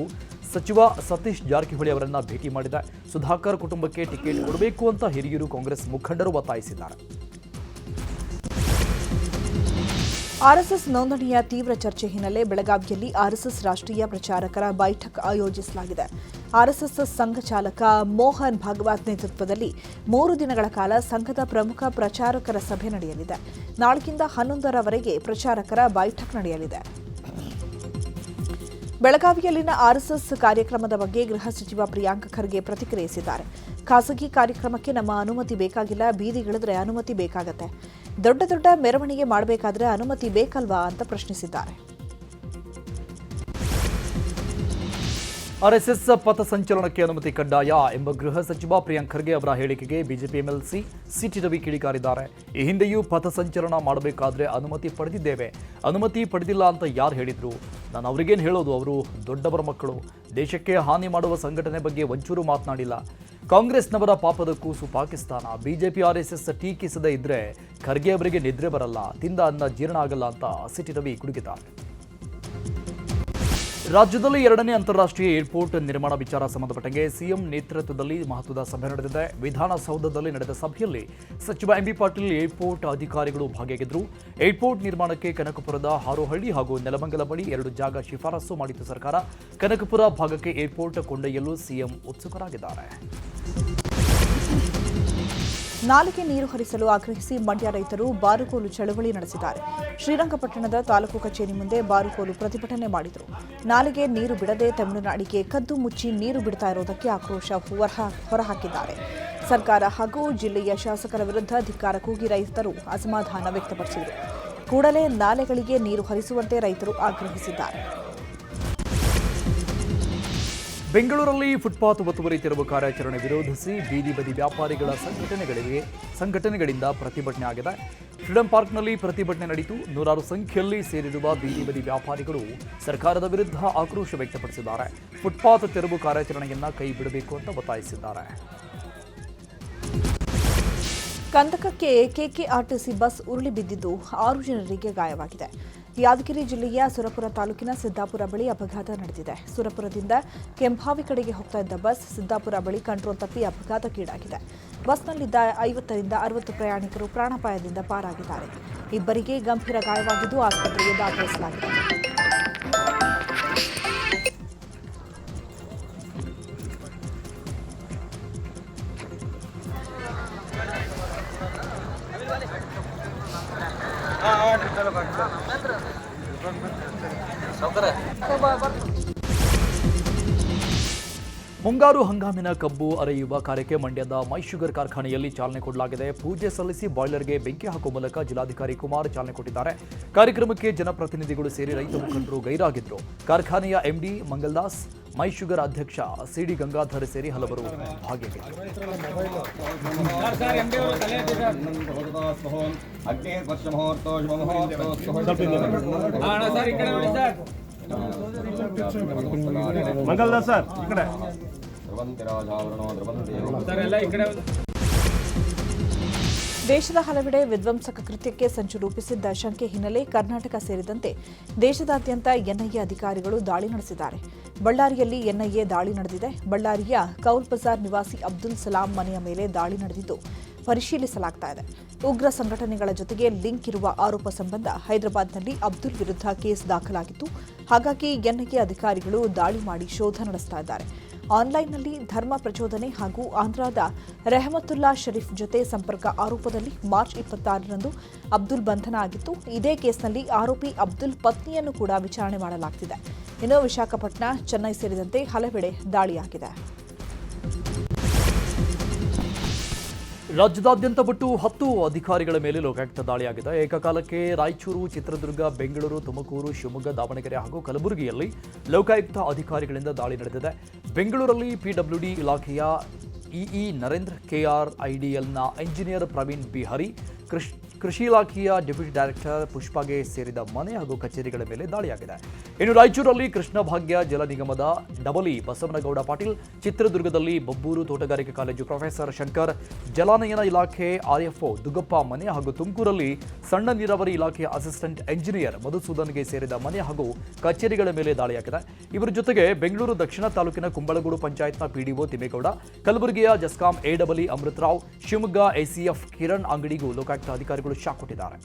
ಸಚಿವ ಸತೀಶ್ ಜಾರಕಿಹೊಳಿ ಅವರನ್ನ ಭೇಟಿ ಮಾಡಿದೆ. ಸುಧಾಕರ್ ಕುಟುಂಬಕ್ಕೆ ಟಿಕೆಟ್ ಕೊಡಬೇಕು ಅಂತ ಹಿರಿಯೂರು ಕಾಂಗ್ರೆಸ್ ಮುಖಂಡರು ಒತ್ತಾಯಿಸಿದ್ದಾರೆ. ಆರ್ಎಸ್ಎಸ್ ನೋಂದಣಿಯ ತೀವ್ರ ಚರ್ಚೆ ಹಿನ್ನೆಲೆ ಬೆಳಗಾವಿಯಲ್ಲಿ ಆರ್ಎಸ್ಎಸ್ ರಾಷ್ಟ್ರೀಯ ಪ್ರಚಾರಕರ ಬೈಠಕ್ ಆಯೋಜಿಸಲಾಗಿದೆ. ಆರ್ಎಸ್ಎಸ್ ಸಂಘ ಚಾಲಕ ಮೋಹನ್ ಭಾಗವತ್ ನೇತೃತ್ವದಲ್ಲಿ 3 ದಿನಗಳ ಕಾಲ ಸಂಘದ ಪ್ರಮುಖ ಪ್ರಚಾರಕರ ಸಭೆ ನಡೆಯಲಿದೆ. ನಾಳೆಯಿಂದ 11ರವರೆಗೆ ಪ್ರಚಾರಕರ ಬೈಠಕ್ ನಡೆಯಲಿದೆ. ಬೆಳಗಾವಿಯಲ್ಲಿನ ಆರ್ಎಸ್ಎಸ್ ಕಾರ್ಯಕ್ರಮದ ಬಗ್ಗೆ ಗೃಹ ಸಚಿವ ಪ್ರಿಯಾಂಕ್ ಖರ್ಗೆ ಪ್ರತಿಕ್ರಿಯಿಸಿದ್ದಾರೆ. ಖಾಸಗಿ ಕಾರ್ಯಕ್ರಮಕ್ಕೆ ನಮ್ಮ ಅನುಮತಿ ಬೇಕಾಗಿಲ್ಲ, ಬೀದಿಗಿಳಿದ್ರೆ ಅನುಮತಿ ಬೇಕಾಗತ್ತೆ. ದೊಡ್ಡ ದೊಡ್ಡ ಮೆರವಣಿಗೆ ಮಾಡಬೇಕಾದ್ರೆ ಅನುಮತಿ ಬೇಕಲ್ವಾ ಅಂತ ಪ್ರಶ್ನಿಸಿದ್ದಾರೆ. ಆರ್ಎಸ್ಎಸ್ ಪಥಸಂಚಲನಕ್ಕೆ ಅನುಮತಿ ಕಡ್ಡಾಯ ಎಂಬ ಗೃಹ ಸಚಿವ ಪ್ರಿಯಾಂಕ್ ಖರ್ಗೆ ಅವರ ಹೇಳಿಕೆಗೆ ಬಿಜೆಪಿ ಎಂಎಲ್ಸಿ ಸಿಟಿ ರವಿ ಕಿಡಿಕಾರಿದ್ದಾರೆ. ಈ ಹಿಂದೆಯೂ ಪಥಸಂಚಲನ ಮಾಡಬೇಕಾದ್ರೆ ಅನುಮತಿ ಪಡೆದಿದ್ದೇವೆ, ಅನುಮತಿ ಪಡೆದಿಲ್ಲ ಅಂತ ಯಾರು ಹೇಳಿದ್ರು? ನಾನು ಅವರಿಗೇನು ಹೇಳೋದು? ಅವರು ದೊಡ್ಡವರ ಮಕ್ಕಳು. ದೇಶಕ್ಕೆ ಹಾನಿ ಮಾಡುವ ಸಂಘಟನೆ ಬಗ್ಗೆ ಒಂಚೂರು ಮಾತನಾಡಿಲ್ಲ. ಕಾಂಗ್ರೆಸ್ನವರ ಪಾಪದ ಕೂಸು ಪಾಕಿಸ್ತಾನ. ಬಿಜೆಪಿ ಆರ್ಎಸ್ಎಸ್ ಟೀಕಿಸದೇ ಇದ್ರೆ ಖರ್ಗೆ ಅವರಿಗೆ ನಿದ್ರೆ ಬರಲ್ಲ, ತಿಂದ ಅನ್ನ ಜೀರ್ಣ ಆಗಲ್ಲ ಅಂತ ಸಿಟಿ ರವಿ ಗುಡುಗಿದ್ದಾರೆ. ರಾಜ್ಯದಲ್ಲಿ 2ನೇ ಅಂತಾರಾಷ್ಟ್ರೀಯ ಏರ್ಪೋರ್ಟ್ ನಿರ್ಮಾಣ ವಿಚಾರ ಸಂಬಂಧಪಟ್ಟಂಗೆ ಸಿಎಂ ನೇತೃತ್ವದಲ್ಲಿ ಮಹತ್ವದ ಸಭೆ ನಡೆದಿದೆ. ವಿಧಾನಸೌಧದಲ್ಲಿ ನಡೆದ ಸಭೆಯಲ್ಲಿ ಸಚಿವ ಎಂಬಿ ಪಾಟೀಲ್ ಏರ್ಪೋರ್ಟ್ ಅಧಿಕಾರಿಗಳು ಭಾಗಿಯಾಗಿದ್ದರು. ಏರ್ಪೋರ್ಟ್ ನಿರ್ಮಾಣಕ್ಕೆ ಕನಕಪುರದ ಹಾರೋಹಳ್ಳಿ ಹಾಗೂ ನೆಲಮಂಗಲ ಬಳಿ 2 ಜಾಗ ಶಿಫಾರಸು ಮಾಡಿತ್ತು ಸರ್ಕಾರ. ಕನಕಪುರ ಭಾಗಕ್ಕೆ ಏರ್ಪೋರ್ಟ್ ಕೊಂಡೊಯ್ಯಲು ಸಿಎಂ ಉತ್ಸುಕರಾಗಿದ್ದಾರೆ. ನಾಲೆಗೆ ನೀರು ಹರಿಸಲು ಆಗ್ರಹಿಸಿ ಮಂಡ್ಯ ರೈತರು ಬಾರುಕೋಲು ಚಳವಳಿ ನಡೆಸಿದ್ದಾರೆ. ಶ್ರೀರಂಗಪಟ್ಟಣದ ತಾಲೂಕು ಕಚೇರಿ ಮುಂದೆ ಬಾರುಕೋಲು ಪ್ರತಿಭಟನೆ ಮಾಡಿದರು. ನಾಲೆಗೆ ನೀರು ಬಿಡದೆ ತಮಿಳುನಾಡಿಗೆ ಕದ್ದು ಮುಚ್ಚಿ ನೀರು ಬಿಡ್ತಾ ಇರೋದಕ್ಕೆ ಆಕ್ರೋಶ ಹೊರಹಾಕಿದ್ದಾರೆ. ಸರ್ಕಾರ ಹಾಗೂ ಜಿಲ್ಲೆಯ ಶಾಸಕರ ವಿರುದ್ಧ ಧಿಕ್ಕಾರ ಕೂಗಿ ರೈತರು ಅಸಮಾಧಾನ ವ್ಯಕ್ತಪಡಿಸಿದರು. ಕೂಡಲೇ ನಾಲೆಗಳಿಗೆ ನೀರು ಹರಿಸುವಂತೆ ರೈತರು ಆಗ್ರಹಿಸಿದ್ದಾರೆ. ಬೆಂಗಳೂರಲ್ಲಿ ಫುಟ್ಪಾತ್ ಒತ್ತುವರಿ ತೆರವು ಕಾರ್ಯಾಚರಣೆ ವಿರೋಧಿಸಿ ಬೀದಿ ಬದಿ ವ್ಯಾಪಾರಿಗಳ ಸಂಘಟನೆಗಳಿಂದ ಪ್ರತಿಭಟನೆ ಆಗಿದೆ. ಫ್ರೀಡಂ ಪಾರ್ಕ್ನಲ್ಲಿ ಪ್ರತಿಭಟನೆ ನಡೆಯಿತು. 100 ಸಂಖ್ಯೆಯಲ್ಲಿ ಸೇರಿರುವ ಬೀದಿ ಬದಿ ವ್ಯಾಪಾರಿಗಳು ಸರ್ಕಾರದ ವಿರುದ್ಧ ಆಕ್ರೋಶ ವ್ಯಕ್ತಪಡಿಸಿದ್ದಾರೆ. ಫುಟ್ಪಾತ್ ತೆರವು ಕಾರ್ಯಾಚರಣೆಯನ್ನ ಕೈ ಬಿಡಬೇಕು ಅಂತ ಒತ್ತಾಯಿಸಿದ್ದಾರೆ. ಕಂದಕಕ್ಕೆ ಕೆಕೆಆರ್ಟಿಸಿ ಬಸ್ ಉರುಳಿ ಬಿದ್ದಿದ್ದು 6 ಜನರಿಗೆ ಗಾಯವಾಗಿದೆ. ಯಾದಗಿರಿ ಜಿಲ್ಲೆಯ ಸುರಪುರ ತಾಲೂಕಿನ ಸಿದ್ದಾಪುರ ಬಳಿ ಅಪಘಾತ ನಡೆದಿದೆ. ಸುರಪುರದಿಂದ ಕೆಂಭಾವಿ ಕಡೆಗೆ ಹೋಗ್ತಾ ಇದ್ದ ಬಸ್ ಸಿದ್ದಾಪುರ ಬಳಿ ಕಂಟ್ರೋಲ್ ತಪ್ಪಿ ಅಪಘಾತಕ್ಕೀಡಾಗಿದೆ. ಬಸ್ನಲ್ಲಿದ್ದ 50ರಿಂದ 60 ಪ್ರಯಾಣಿಕರು ಪ್ರಾಣಾಪಾಯದಿಂದ ಪಾರಾಗಿದ್ದಾರೆ. ಇಬ್ಬರಿಗೆ ಗಂಭೀರ ಗಾಯವಾಗಿದ್ದು ಆಸ್ಪತ್ರೆಗೆ ದಾಖಲಿಸಲಾಗಿದೆ. ಚಲೋ ಮುಂಗಾರು ಹಂಗಾಮಿನ ಕಬ್ಬು ಅರೆಯುವ ಕಾರ್ಯಕ್ಕೆ ಮಂಡ್ಯದ ಮೈ ಶುಗರ್ ಕಾರ್ಖಾನೆಯಲ್ಲಿ ಚಾಲನೆ ಕೊಡಲಾಗಿದೆ. ಪೂಜೆ ಸಲ್ಲಿಸಿ ಬಾಯ್ಲರ್ಗೆ ಬೆಂಕಿ ಹಾಕುವ ಮೂಲಕ ಜಿಲ್ಲಾಧಿಕಾರಿ ಕುಮಾರ್ ಚಾಲನೆ ಕೊಟ್ಟಿದ್ದಾರೆ. ಕಾರ್ಯಕ್ರಮಕ್ಕೆ ಜನಪ್ರತಿನಿಧಿಗಳು ಸೇರಿ ರೈತ ಮುಖಂಡರು ಗೈರಾಗಿದ್ದರು. ಕಾರ್ಖಾನೆಯ ಎಂಡಿ ಮಂಗಲ್ದಾಸ್, ಮೈ ಶುಗರ್ ಅಧ್ಯಕ್ಷ ಸಿಡಿ ಗಂಗಾಧರ್ ಸೇರಿ ಹಲವರು ಭಾಗಿಯಾಗಿದ್ದರು. ಮಂಗಲ್ದಾಸ್ ಸರ್ ಈ ಕಡೆ ದೇಶದ ಹಲವೆಡೆ ವಿಧ್ವಂಸಕ ಕೃತ್ಯಕ್ಕೆ ಸಂಚು ರೂಪಿಸಿದ್ದ ಶಂಕೆ ಹಿನ್ನೆಲೆ ಕರ್ನಾಟಕ ಸೇರಿದಂತೆ ದೇಶದಾದ್ಯಂತ ಎನ್ಐಎ ಅಧಿಕಾರಿಗಳು ದಾಳಿ ನಡೆಸಿದ್ದಾರೆ. ಬಳ್ಳಾರಿಯಲ್ಲಿ ಎನ್ಐಎ ದಾಳಿ ನಡೆದಿದೆ. ಬಳ್ಳಾರಿಯ ಕೌಲ್ ಬಜಾರ್ ನಿವಾಸಿ ಅಬ್ದುಲ್ ಸಲಾಂ ಮನೆಯ ಮೇಲೆ ದಾಳಿ ನಡೆದಿದ್ದು ಪರಿಶೀಲಿಸಲಾಗ್ತಾ ಇದೆ. ಉಗ್ರ ಸಂಘಟನೆಗಳ ಜೊತೆಗೆ ಲಿಂಕ್ ಇರುವ ಆರೋಪ ಸಂಬಂಧ ಹೈದರಾಬಾದ್ನಲ್ಲಿ ಅಬ್ದುಲ್ ವಿರುದ್ಧ ಕೇಸ್ ದಾಖಲಾಗಿತ್ತು. ಹಾಗಾಗಿ ಎನ್ಐಎ ಅಧಿಕಾರಿಗಳು ದಾಳಿ ಮಾಡಿ ಶೋಧ ನಡೆಸ್ತಾ ಇದ್ದಾರೆ. ಆನ್ಲೈನ್ನಲ್ಲಿ ಧರ್ಮ ಪ್ರಚೋದನೆ ಹಾಗೂ ಆಂಧ್ರದ ರೆಹಮತುಲ್ಲಾ ಶರೀಫ್ ಜೊತೆ ಸಂಪರ್ಕ ಆರೋಪದಲ್ಲಿ ಮಾರ್ಚ್ 26ರಂದು ಅಬ್ದುಲ್ ಬಂಧನ ಆಗಿತ್ತು. ಇದೇ ಕೇಸ್ನಲ್ಲಿ ಆರೋಪಿ ಅಬ್ದುಲ್ ಪತ್ನಿಯನ್ನು ಕೂಡ ವಿಚಾರಣೆ ಮಾಡಲಾಗ್ತಿದೆ. ಇನ್ನು ವಿಶಾಖಪಟ್ಟಣ, ಚೆನ್ನೈ ಸೇರಿದಂತೆ ಹಲವೆಡೆ ದಾಳಿಯಾಗಿದೆ. ರಾಜ್ಯದಾದ್ಯಂತ ಒಟ್ಟು 10 ಅಧಿಕಾರಿಗಳ ಮೇಲೆ ಲೋಕಾಯುಕ್ತ ದಾಳಿಯಾಗಿದೆ. ಏಕಕಾಲಕ್ಕೆ ರಾಯಚೂರು, ಚಿತ್ರದುರ್ಗ, ಬೆಂಗಳೂರು, ತುಮಕೂರು, ಶಿವಮೊಗ್ಗ, ದಾವಣಗೆರೆ ಹಾಗೂ ಕಲಬುರಗಿಯಲ್ಲಿ ಲೋಕಾಯುಕ್ತ ಅಧಿಕಾರಿಗಳಿಂದ ದಾಳಿ ನಡೆದಿದೆ. ಬೆಂಗಳೂರಲ್ಲಿ ಪಿಡಬ್ಲ್ಯೂಡಿ ಇಲಾಖೆಯ ಇಇ ನರೇಂದ್ರ, ಕೆಆರ್ಐಡಿಎಲ್ನ ಇಂಜಿನಿಯರ್ ಪ್ರವೀಣ್ ಬಿಹರಿ, ಕೃಷಿ ಇಲಾಖೆಯ ಡೆಪ್ಯೂಟಿ ಡೈರೆಕ್ಟರ್ ಪುಷ್ಪಾಗೆ ಸೇರಿದ ಮನೆ ಹಾಗೂ ಕಚೇರಿಗಳ ಮೇಲೆ ದಾಳಿಯಾಗಿದೆ. ಇನ್ನು ರಾಯಚೂರಲ್ಲಿ ಕೃಷ್ಣ ಭಾಗ್ಯ ಜಲ ನಿಗಮದ ಡಬಲಿ ಬಸವನಗೌಡ ಪಾಟೀಲ್, ಚಿತ್ರದುರ್ಗದಲ್ಲಿ ಬಬ್ಬೂರು ತೋಟಗಾರಿಕೆ ಕಾಲೇಜು ಪ್ರೊಫೆಸರ್ ಶಂಕರ್, ಜಲಾನಯನ ಇಲಾಖೆ ಆರ್ಎಫ್ಒ ದುಗ್ಗಪ್ಪ ಮನೆ ಹಾಗೂ ತುಮಕೂರಲ್ಲಿ ಸಣ್ಣ ನೀರಾವರಿ ಇಲಾಖೆಯ ಅಸಿಸ್ಟೆಂಟ್ ಎಂಜಿನಿಯರ್ ಮಧುಸೂದನ್ಗೆ ಸೇರಿದ ಮನೆ ಹಾಗೂ ಕಚೇರಿಗಳ ಮೇಲೆ ದಾಳಿಯಾಗಿದೆ. ಇವರ ಜೊತೆಗೆ ಬೆಂಗಳೂರು ದಕ್ಷಿಣ ತಾಲೂಕಿನ ಕುಂಬಳಗೂಡು ಪಂಚಾಯತ್ನ ಪಿಡಿಒ ತಿಮ್ಮೇಗೌಡ, ಕಲಬುರಗಿಯ ಜಸ್ಕಾಂ ಎಡಬಲಿ ಅಮೃತರಾವ್, ಶಿವಮೊಗ್ಗ ಎಸಿಎಫ್ ಕಿರಣ್ ಅಂಗಡಿಗೂ ಲೋಕಾಯುಕ್ತ ಅಧಿಕಾರಿಗಳು ಶಾಕ್ ಕೊಟ್ಟಿದ್ದಾರೆ.